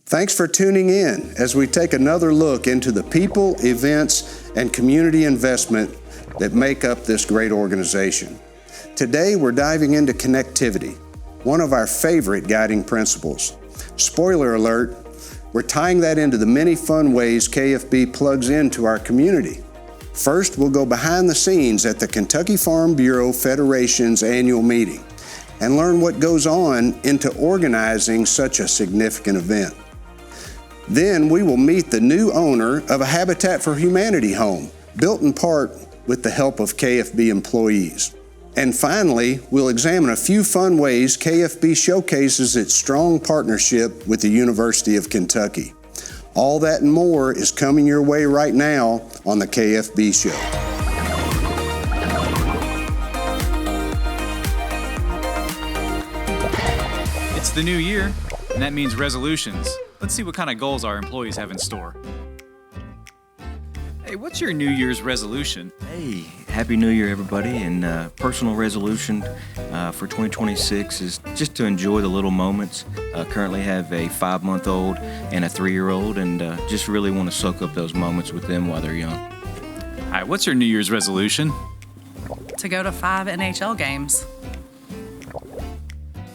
Thanks for tuning in as we take another look into the people, events, and community investment that make up this great organization. Today, we're diving into connectivity, one of our favorite guiding principles. Spoiler alert, we're tying that into the many fun ways KFB plugs into our community. First, we'll go behind the scenes at the Kentucky Farm Bureau Federation's annual meeting and learn what goes on into organizing such a significant event. Then we will meet the new owner of a Habitat for Humanity home, built in part with the help of KFB employees. And finally, we'll examine a few fun ways KFB showcases its strong partnership with the University of Kentucky. All that and more is coming your way right now on the KFB Show. It's the new year, and that means resolutions. Let's see what kind of goals our employees have in store. Hey, what's your New Year's resolution? Hey, Happy New Year, everybody. And personal resolution for 2026 is just to enjoy the little moments. Currently have a 5-month-old and a 3-year-old, and just really want to soak up those moments with them while they're young. All right, what's your New Year's resolution? To go to 5 NHL games.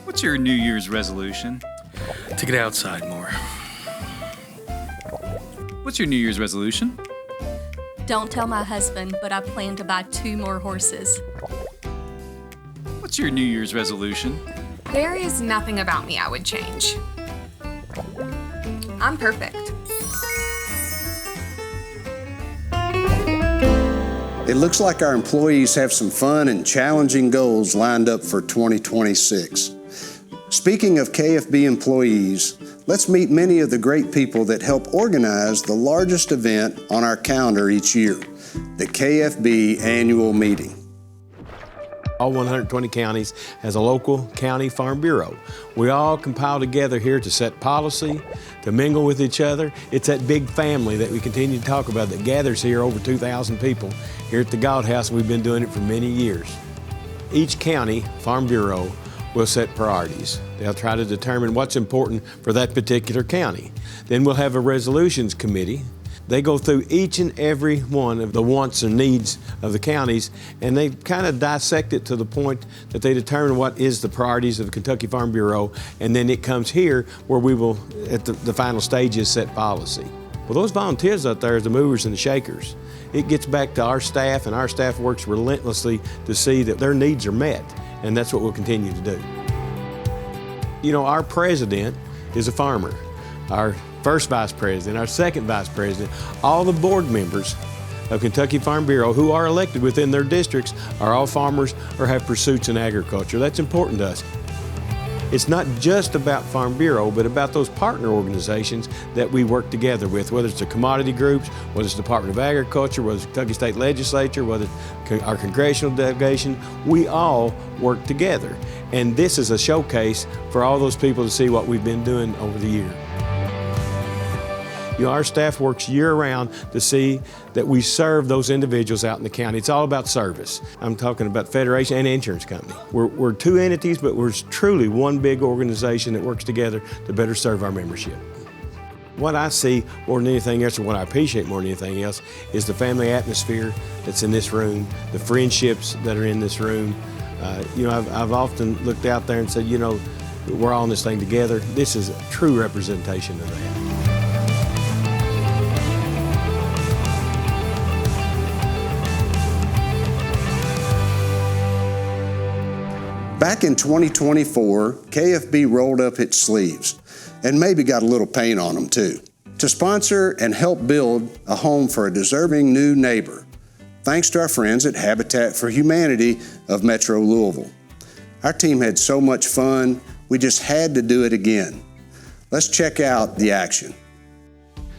What's your New Year's resolution? To get outside more. What's your New Year's resolution? Don't tell my husband, but I plan to buy 2 more horses. What's your New Year's resolution? There is nothing about me I would change. I'm perfect. It looks like our employees have some fun and challenging goals lined up for 2026. Speaking of KFB employees, let's meet many of the great people that help organize the largest event on our calendar each year, the KFB Annual Meeting. All 120 counties has a local county farm bureau. We all compile together here to set policy, to mingle with each other. It's that big family that we continue to talk about that gathers here, over 2,000 people here at the God House. We've been doing it for many years. Each county farm bureau will set priorities. They'll try to determine what's important for that particular county. Then we'll have a resolutions committee. They go through each and every one of the wants and needs of the counties, and they kind of dissect it to the point that they determine what is the priorities of the Kentucky Farm Bureau, and then it comes here where we will, at the final stages, set policy. Well, those volunteers out there are the movers and the shakers. It gets back to our staff, and our staff works relentlessly to see that their needs are met. And that's what we'll continue to do. You know, our president is a farmer. Our first vice president, our second vice president, all the board members of Kentucky Farm Bureau who are elected within their districts are all farmers or have pursuits in agriculture. That's important to us. It's not just about Farm Bureau, but about those partner organizations that we work together with, whether it's the commodity groups, whether it's the Department of Agriculture, whether it's the Kentucky State Legislature, whether it's our congressional delegation. We all work together. And this is a showcase for all those people to see what we've been doing over the year. You know, our staff works year-round to see that we serve those individuals out in the county. It's all about service. I'm talking about Federation and Insurance Company. We're 2 entities, but we're truly one big organization that works together to better serve our membership. What I see more than anything else, or what I appreciate more than anything else, is the family atmosphere that's in this room, the friendships that are in this room. You know, I've often looked out there and said, you know, we're all in this thing together. This is a true representation of that. Back in 2024, KFB rolled up its sleeves and maybe got a little paint on them too, to sponsor and help build a home for a deserving new neighbor, thanks to our friends at Habitat for Humanity of Metro Louisville. Our team had so much fun, we just had to do it again. Let's check out the action.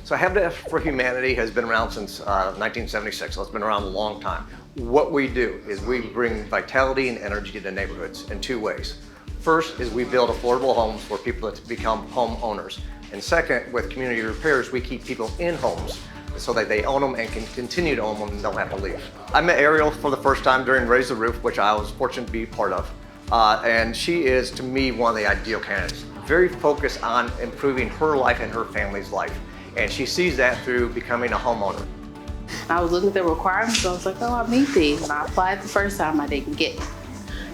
So Habitat for Humanity has been around since 1976, so it's been around a long time. What we do is we bring vitality and energy to neighborhoods in 2 ways. First is we build affordable homes for people to become homeowners. And second, with community repairs, we keep people in homes so that they own them and can continue to own them and don't have to leave. I met Ariel for the first time during Raise the Roof, which I was fortunate to be part of. And she is, to me, one of the ideal candidates. very focused on improving her life and her family's life. And she sees that through becoming a homeowner. I was looking at the requirements, so I was like, oh, I meet these. And I applied the first time, I didn't get it.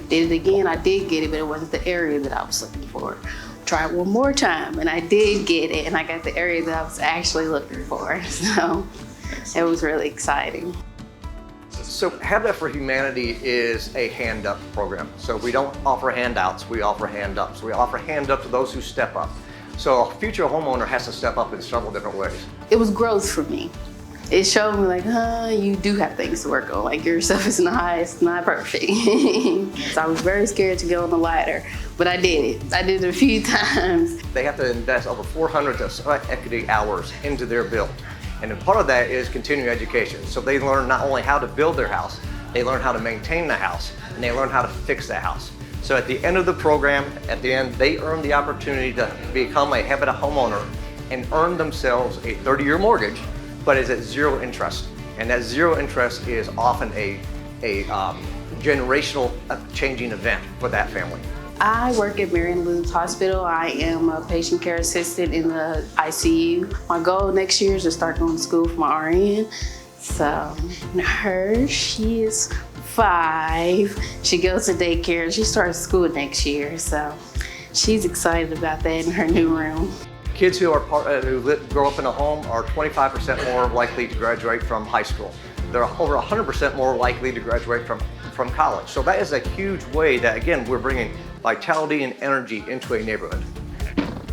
Did it again, I did get it, but it wasn't the area that I was looking for. Tried one more time, and I did get it, and I got the area that I was actually looking for. So it was really exciting. So Habitat for Humanity is a hand-up program. So we don't offer handouts, we offer hand-ups. We offer hand-up to those who step up. So a future homeowner has to step up in several different ways. It was growth for me. It showed me like, you do have things to work on. Like your stuff is not perfect. So I was very scared to go on the ladder, but I did it. I did it a few times. They have to invest over 400 sweat equity hours into their build. And part of that is continuing education. So they learn not only how to build their house, they learn how to maintain the house, and they learn how to fix the house. So at the end of the program, at the end, they earn the opportunity to become a Habitat homeowner and earn themselves a 30-year mortgage, but it's at zero interest. And that zero interest is often a generational changing event for that family. I work at Marion Lutheran Hospital. I am a patient care assistant in the ICU. My goal next year is to start going to school for my RN. So she is 5. She goes to daycare. She starts school next year. So she's excited about that in her new room. Kids who grow up in a home are 25% more likely to graduate from high school. They're over 100% more likely to graduate from college. So that is a huge way that, again, we're bringing vitality and energy into a neighborhood.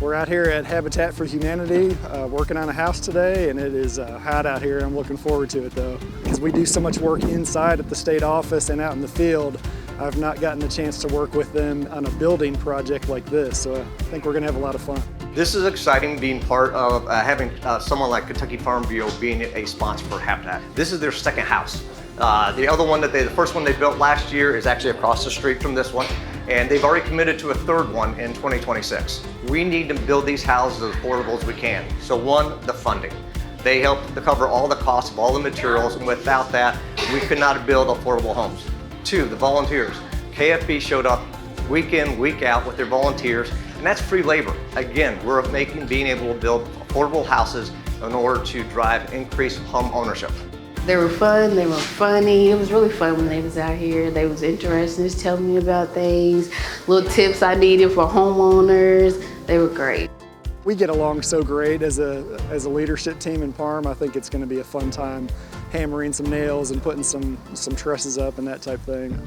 We're out here at Habitat for Humanity working on a house today, and it is hot out here. I'm looking forward to it though, because we do so much work inside at the state office and out in the field. I've not gotten the chance to work with them on a building project like this, so I think we're gonna have a lot of fun. This is exciting, being part of having someone like Kentucky Farm Bureau being a sponsor for Habitat. This is their second house. The first one they built last year is actually across the street from this one, and they've already committed to a third one in 2026. We need to build these houses as affordable as we can. So one, the funding. They help to cover all the costs of all the materials, and without that, we could not build affordable homes. 2, the volunteers. KFB showed up week in, week out with their volunteers, and that's free labor. Again, we're being able to build affordable houses in order to drive increased home ownership. They were fun, they were funny. It was really fun when they was out here. They was interested, just telling me about things, little tips I needed for homeowners. They were great. We get along so great as a leadership team in Parm. I think it's gonna be a fun time hammering some nails and putting some trusses up and that type thing.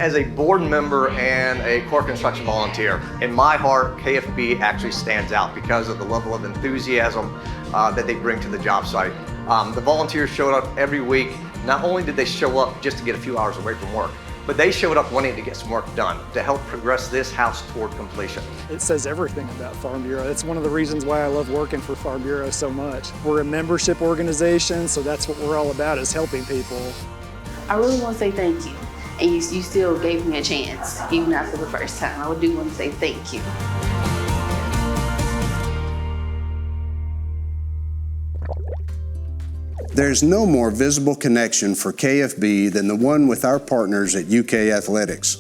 As a board member and a core construction volunteer, in my heart, KFB actually stands out because of the level of enthusiasm that they bring to the job site. The volunteers showed up every week. Not only did they show up just to get a few hours away from work, but they showed up wanting to get some work done to help progress this house toward completion. It says everything about Farm Bureau. It's one of the reasons why I love working for Farm Bureau so much. We're a membership organization, so that's what we're all about, is helping people. I really want to say thank you. And you still gave me a chance, even after the first time. I do want to say thank you. There's no more visible connection for KFB than the one with our partners at UK Athletics.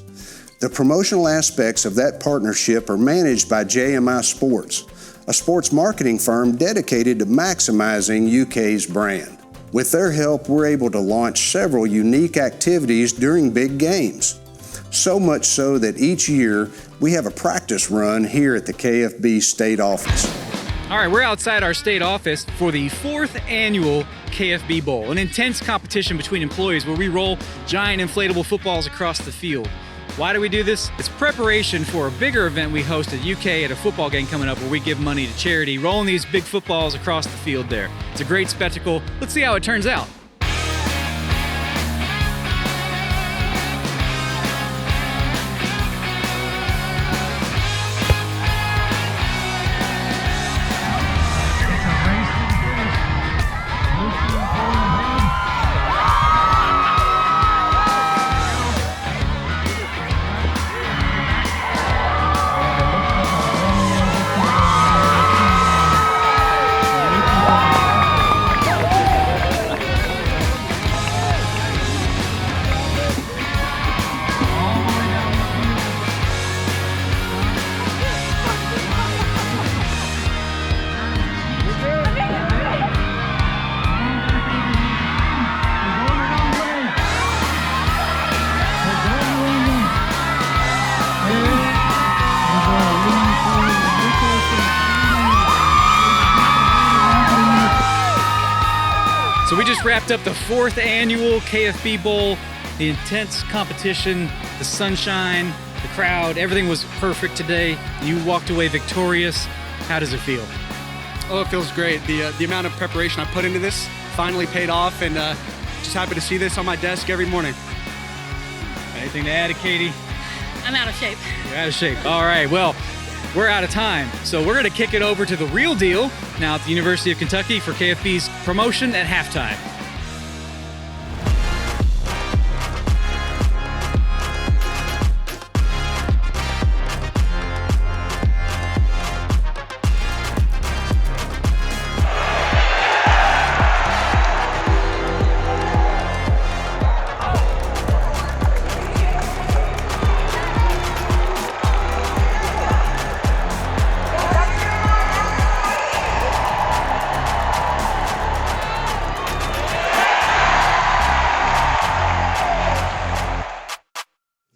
The promotional aspects of that partnership are managed by JMI Sports, a sports marketing firm dedicated to maximizing UK's brand. With their help, we're able to launch several unique activities during big games. So much so that each year we have a practice run here at the KFB state office. All right, we're outside our state office for the 4th annual KFB Bowl, an intense competition between employees where we roll giant inflatable footballs across the field. Why do we do this? It's preparation for a bigger event we host at UK at a football game coming up where we give money to charity, rolling these big footballs across the field there. It's a great spectacle. Let's see how it turns out. So we just wrapped up the 4th annual KFB Bowl. The intense competition, the sunshine, the crowd, everything was perfect today. You walked away victorious. How does it feel? Oh, it feels great. The amount of preparation I put into this finally paid off, and just happy to see this on my desk every morning. Anything to add, Katie? I'm out of shape. You're out of shape. All right, well, we're out of time. So we're going to kick it over to the real deal now at the University of Kentucky for KFB's promotion at halftime.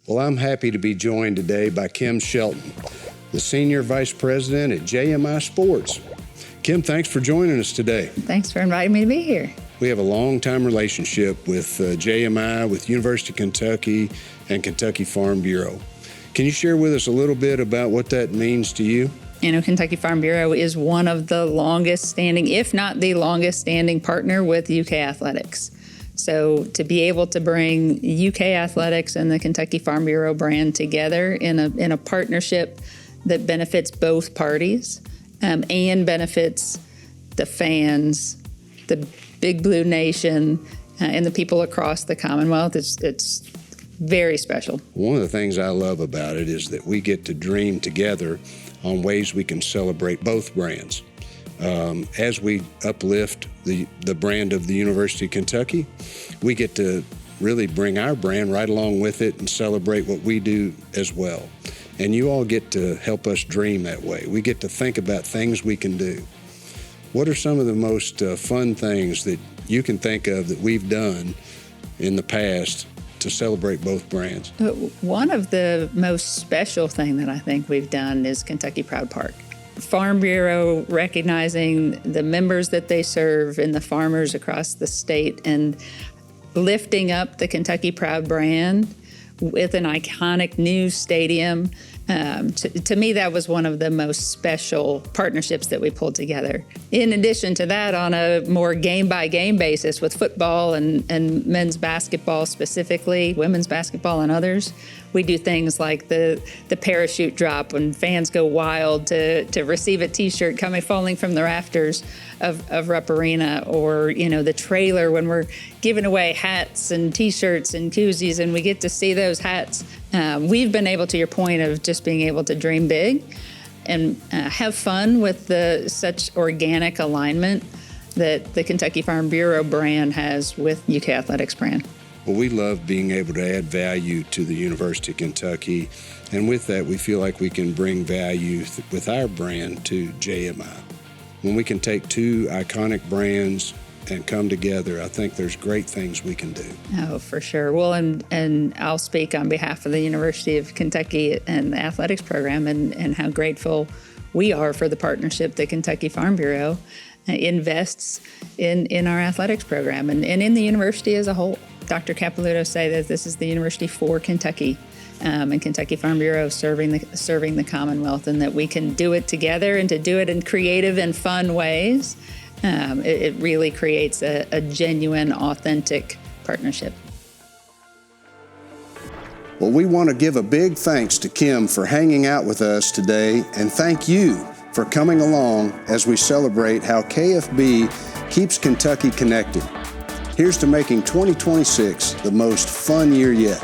Well, I'm happy to be joined today by Kim Shelton, the Senior Vice President at JMI Sports. Kim, thanks for joining us today. Thanks for inviting me to be here. We have a long-time relationship with JMI, with University of Kentucky, and Kentucky Farm Bureau. Can you share with us a little bit about what that means to you? You know, Kentucky Farm Bureau is one of the longest standing, if not the longest standing partner with UK Athletics. So to be able to bring UK Athletics and the Kentucky Farm Bureau brand together in a partnership that benefits both parties and benefits the fans, the Big Blue Nation, and the people across the Commonwealth, it's very special. One of the things I love about it is that we get to dream together on ways we can celebrate both brands. As we uplift the brand of the University of Kentucky, we get to really bring our brand right along with it and celebrate what we do as well. And you all get to help us dream that way. We get to think about things we can do. What are some of the most fun things that you can think of that we've done in the past to celebrate both brands? One of the most special thing that I think we've done is Kentucky Proud Park. Farm Bureau recognizing the members that they serve and the farmers across the state and lifting up the Kentucky Proud brand with an iconic new stadium. To me, that was one of the most special partnerships that we pulled together. In addition to that, on a more game-by-game basis with football and men's basketball specifically, women's basketball and others, we do things like the parachute drop when fans go wild to receive a T-shirt falling from the rafters of Rupp Arena, or the trailer when we're giving away hats and T-shirts and koozies, and we get to see those hats. We've been able, to your point of just being able to dream big and have fun with such organic alignment that the Kentucky Farm Bureau brand has with UK Athletics brand. Well, we love being able to add value to the University of Kentucky, and with that, we feel like we can bring value with our brand to JMI. When we can take two iconic brands and come together, I think there's great things we can do. Oh, for sure. Well, and I'll speak on behalf of the University of Kentucky and the athletics program and how grateful we are for the partnership that Kentucky Farm Bureau invests in our athletics program and in the university as a whole. Dr. Capilouto say that this is the university for Kentucky, and Kentucky Farm Bureau serving the Commonwealth, and that we can do it together and to do it in creative and fun ways. It really creates a genuine, authentic partnership. Well, we want to give a big thanks to Kim for hanging out with us today, and thank you for coming along as we celebrate how KFB keeps Kentucky connected. Here's to making 2026 the most fun year yet.